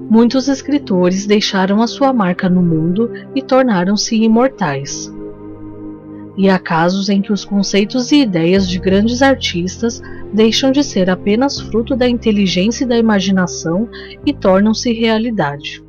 Muitos escritores deixaram a sua marca no mundo e tornaram-se imortais. E há casos em que os conceitos e ideias de grandes artistas deixam de ser apenas fruto da inteligência e da imaginação e tornam-se realidade.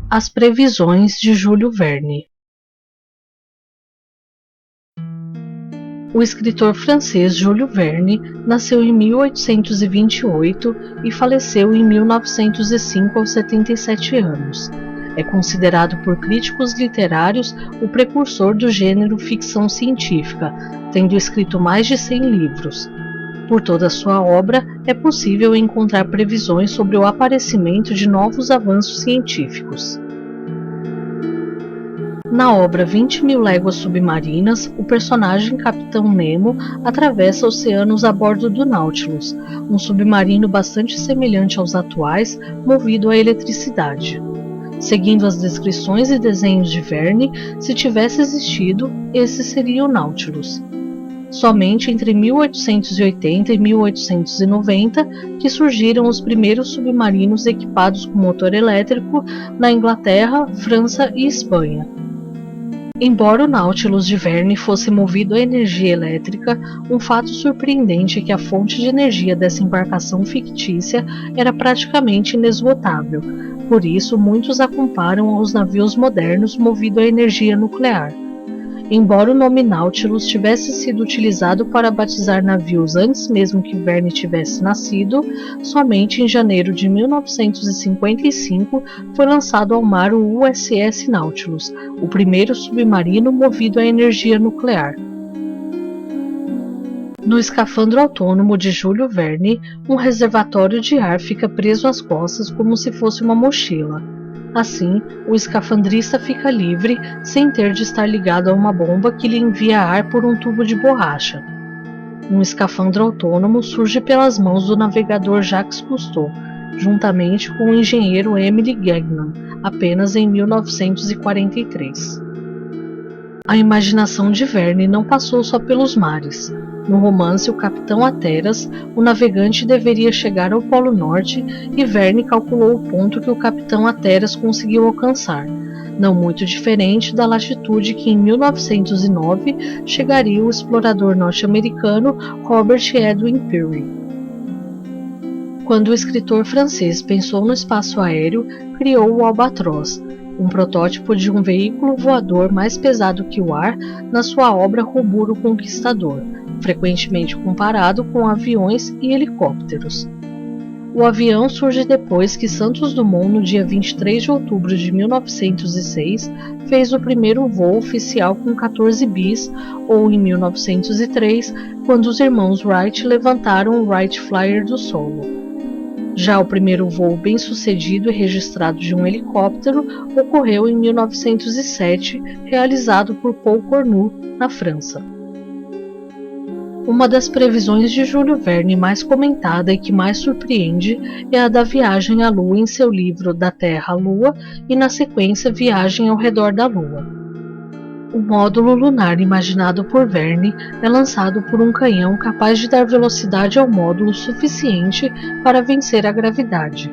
As previsões de Júlio Verne. O escritor francês Júlio Verne nasceu em 1828 e faleceu em 1905 aos 77 anos. É considerado por críticos literários o precursor do gênero ficção científica, tendo escrito mais de 100 livros. Por toda a sua obra, é possível encontrar previsões sobre o aparecimento de novos avanços científicos. Na obra 20.000 Léguas Submarinas, o personagem Capitão Nemo atravessa oceanos a bordo do Nautilus, um submarino bastante semelhante aos atuais, movido a eletricidade. Seguindo as descrições e desenhos de Verne, se tivesse existido, esse seria o Nautilus. Somente entre 1880 e 1890 que surgiram os primeiros submarinos equipados com motor elétrico na Inglaterra, França e Espanha. Embora o Nautilus de Verne fosse movido a energia elétrica, um fato surpreendente é que a fonte de energia dessa embarcação fictícia era praticamente inesgotável. Por isso, muitos a comparam aos navios modernos movidos a energia nuclear. Embora o nome Nautilus tivesse sido utilizado para batizar navios antes mesmo que Verne tivesse nascido, somente em janeiro de 1955 foi lançado ao mar o USS Nautilus, o primeiro submarino movido a energia nuclear. No escafandro autônomo de Júlio Verne, um reservatório de ar fica preso às costas como se fosse uma mochila. Assim, o escafandrista fica livre sem ter de estar ligado a uma bomba que lhe envia ar por um tubo de borracha. Um escafandro autônomo surge pelas mãos do navegador Jacques Cousteau, juntamente com o engenheiro Émile Gagnon, apenas em 1943. A imaginação de Verne não passou só pelos mares. No romance O Capitão Hatteras, o navegante deveria chegar ao Polo Norte e Verne calculou o ponto que o Capitão Hatteras conseguiu alcançar, não muito diferente da latitude que em 1909 chegaria o explorador norte-americano Robert Edwin Peary. Quando o escritor francês pensou no espaço aéreo, criou o Albatross, um protótipo de um veículo voador mais pesado que o ar na sua obra Robur o Conquistador, frequentemente comparado com aviões e helicópteros. O avião surge depois que Santos Dumont, no dia 23 de outubro de 1906, fez o primeiro voo oficial com 14 bis, ou em 1903, quando os irmãos Wright levantaram o Wright Flyer do solo. Já o primeiro voo bem-sucedido e registrado de um helicóptero ocorreu em 1907, realizado por Paul Cornu, na França. Uma das previsões de Júlio Verne mais comentada e que mais surpreende é a da viagem à Lua em seu livro Da Terra à Lua e, na sequência, Viagem ao Redor da Lua. O módulo lunar imaginado por Verne é lançado por um canhão capaz de dar velocidade ao módulo suficiente para vencer a gravidade.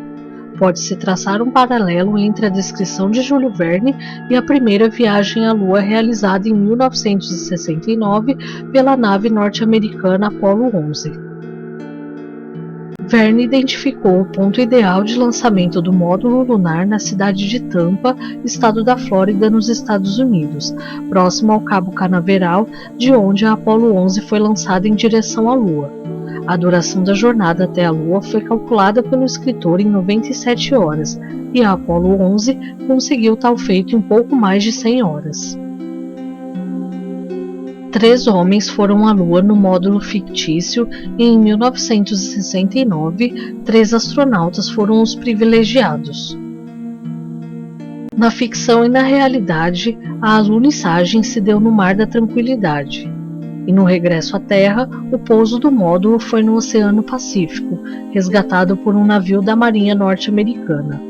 Pode-se traçar um paralelo entre a descrição de Júlio Verne e a primeira viagem à Lua realizada em 1969 pela nave norte-americana Apollo 11. Verne identificou o ponto ideal de lançamento do módulo lunar na cidade de Tampa, estado da Flórida, nos Estados Unidos, próximo ao Cabo Canaveral, de onde a Apollo 11 foi lançada em direção à Lua. A duração da jornada até a Lua foi calculada pelo escritor em 97 horas, e a Apollo 11 conseguiu tal feito em pouco mais de 100 horas. 3 homens foram à Lua no módulo fictício e em 1969, 3 astronautas foram os privilegiados. Na ficção e na realidade, a alunissagem se deu no Mar da Tranquilidade. E no regresso à Terra, o pouso do módulo foi no Oceano Pacífico, resgatado por um navio da Marinha Norte-Americana.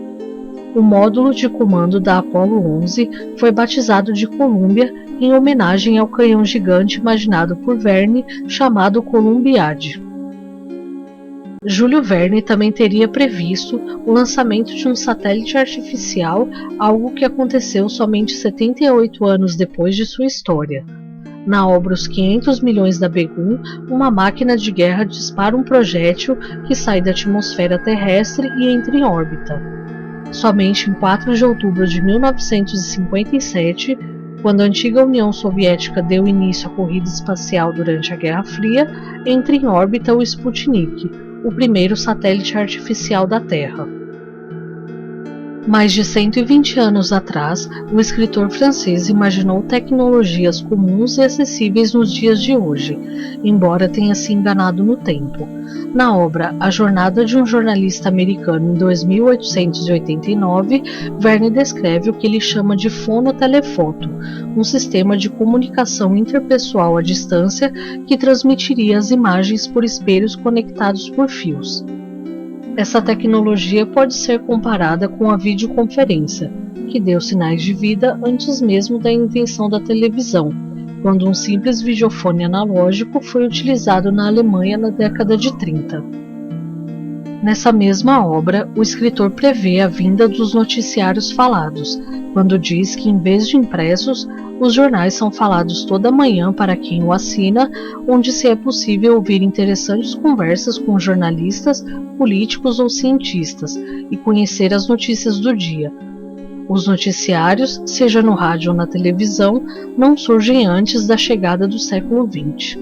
O módulo de comando da Apollo 11 foi batizado de Columbia em homenagem ao canhão gigante imaginado por Verne, chamado Columbiad. Júlio Verne também teria previsto o lançamento de um satélite artificial, algo que aconteceu somente 78 anos depois de sua história. Na obra Os 500 Milhões da Begum, uma máquina de guerra dispara um projétil que sai da atmosfera terrestre e entra em órbita. Somente em 4 de outubro de 1957, quando a antiga União Soviética deu início à corrida espacial durante a Guerra Fria, entra em órbita o Sputnik, o primeiro satélite artificial da Terra. Mais de 120 anos atrás, o escritor francês imaginou tecnologias comuns e acessíveis nos dias de hoje, embora tenha se enganado no tempo. Na obra A Jornada de um Jornalista Americano em 2889, Verne descreve o que ele chama de fonotelefoto, um sistema de comunicação interpessoal à distância que transmitiria as imagens por espelhos conectados por fios. Essa tecnologia pode ser comparada com a videoconferência, que deu sinais de vida antes mesmo da invenção da televisão, quando um simples videofone analógico foi utilizado na Alemanha na década de 30. Nessa mesma obra, o escritor prevê a vinda dos noticiários falados, quando diz que, em vez de impressos, os jornais são falados toda manhã para quem o assina, onde se é possível ouvir interessantes conversas com jornalistas, políticos ou cientistas e conhecer as notícias do dia. Os noticiários, seja no rádio ou na televisão, não surgem antes da chegada do século XX.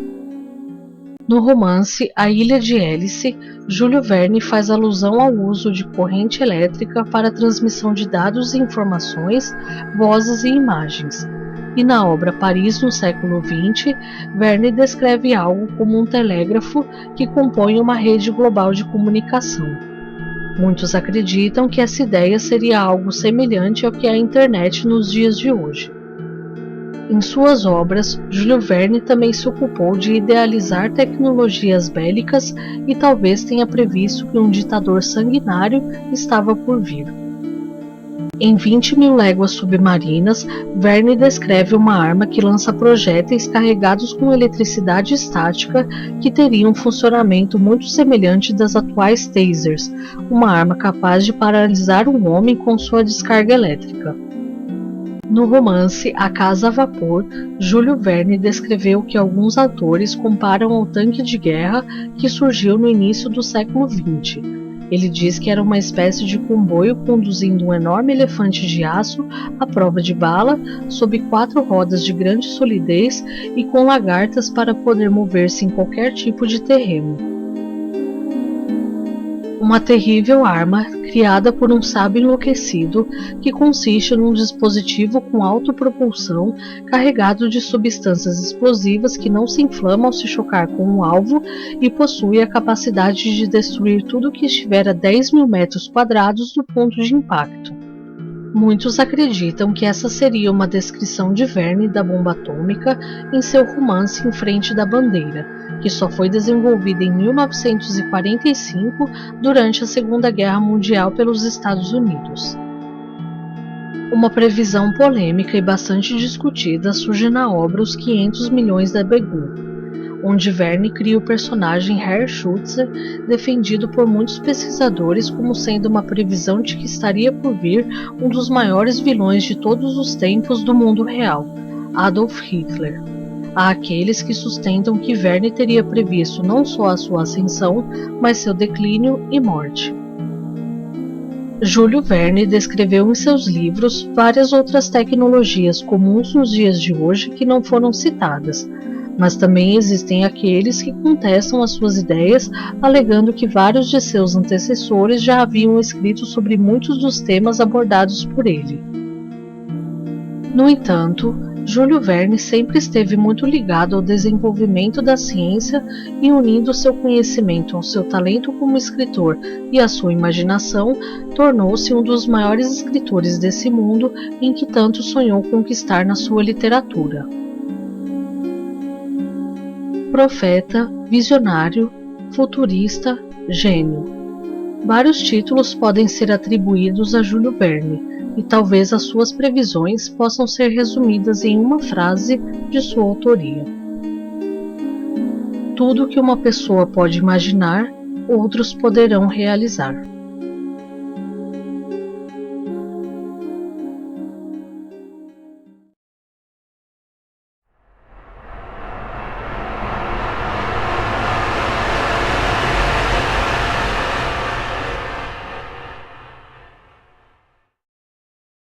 No romance A Ilha de Hélice, Júlio Verne faz alusão ao uso de corrente elétrica para a transmissão de dados e informações, vozes e imagens. E na obra Paris no século XX, Verne descreve algo como um telégrafo que compõe uma rede global de comunicação. Muitos acreditam que essa ideia seria algo semelhante ao que é a internet nos dias de hoje. Em suas obras, Júlio Verne também se ocupou de idealizar tecnologias bélicas e talvez tenha previsto que um ditador sanguinário estava por vir. Em 20.000 Léguas Submarinas, Verne descreve uma arma que lança projéteis carregados com eletricidade estática que teria um funcionamento muito semelhante das atuais tasers, uma arma capaz de paralisar um homem com sua descarga elétrica. No romance A Casa a Vapor, Júlio Verne descreveu que alguns autores comparam ao tanque de guerra que surgiu no início do século XX. Ele diz que era uma espécie de comboio conduzindo um enorme elefante de aço à prova de bala, sob 4 rodas de grande solidez e com lagartas para poder mover-se em qualquer tipo de terreno. Uma terrível arma criada por um sábio enlouquecido que consiste num dispositivo com autopropulsão carregado de substâncias explosivas que não se inflamam ao se chocar com um alvo e possui a capacidade de destruir tudo que estiver a 10.000 metros quadrados do ponto de impacto. Muitos acreditam que essa seria uma descrição de Verne da bomba atômica em seu romance Em Frente da Bandeira, que só foi desenvolvida em 1945 durante a Segunda Guerra Mundial pelos Estados Unidos. Uma previsão polêmica e bastante discutida surge na obra Os 500 Milhões da Begum, onde Verne cria o personagem Herr Schutzer, defendido por muitos pesquisadores como sendo uma previsão de que estaria por vir um dos maiores vilões de todos os tempos do mundo real, Adolf Hitler. Há aqueles que sustentam que Verne teria previsto não só a sua ascensão, mas seu declínio e morte. Júlio Verne descreveu em seus livros várias outras tecnologias comuns nos dias de hoje que não foram citadas, mas também existem aqueles que contestam as suas ideias, alegando que vários de seus antecessores já haviam escrito sobre muitos dos temas abordados por ele. No entanto, Júlio Verne sempre esteve muito ligado ao desenvolvimento da ciência e, unindo seu conhecimento ao seu talento como escritor e à sua imaginação, tornou-se um dos maiores escritores desse mundo em que tanto sonhou conquistar na sua literatura. Profeta, visionário, futurista, gênio. Vários títulos podem ser atribuídos a Júlio Verne, e talvez as suas previsões possam ser resumidas em uma frase de sua autoria. Tudo que uma pessoa pode imaginar, outros poderão realizar.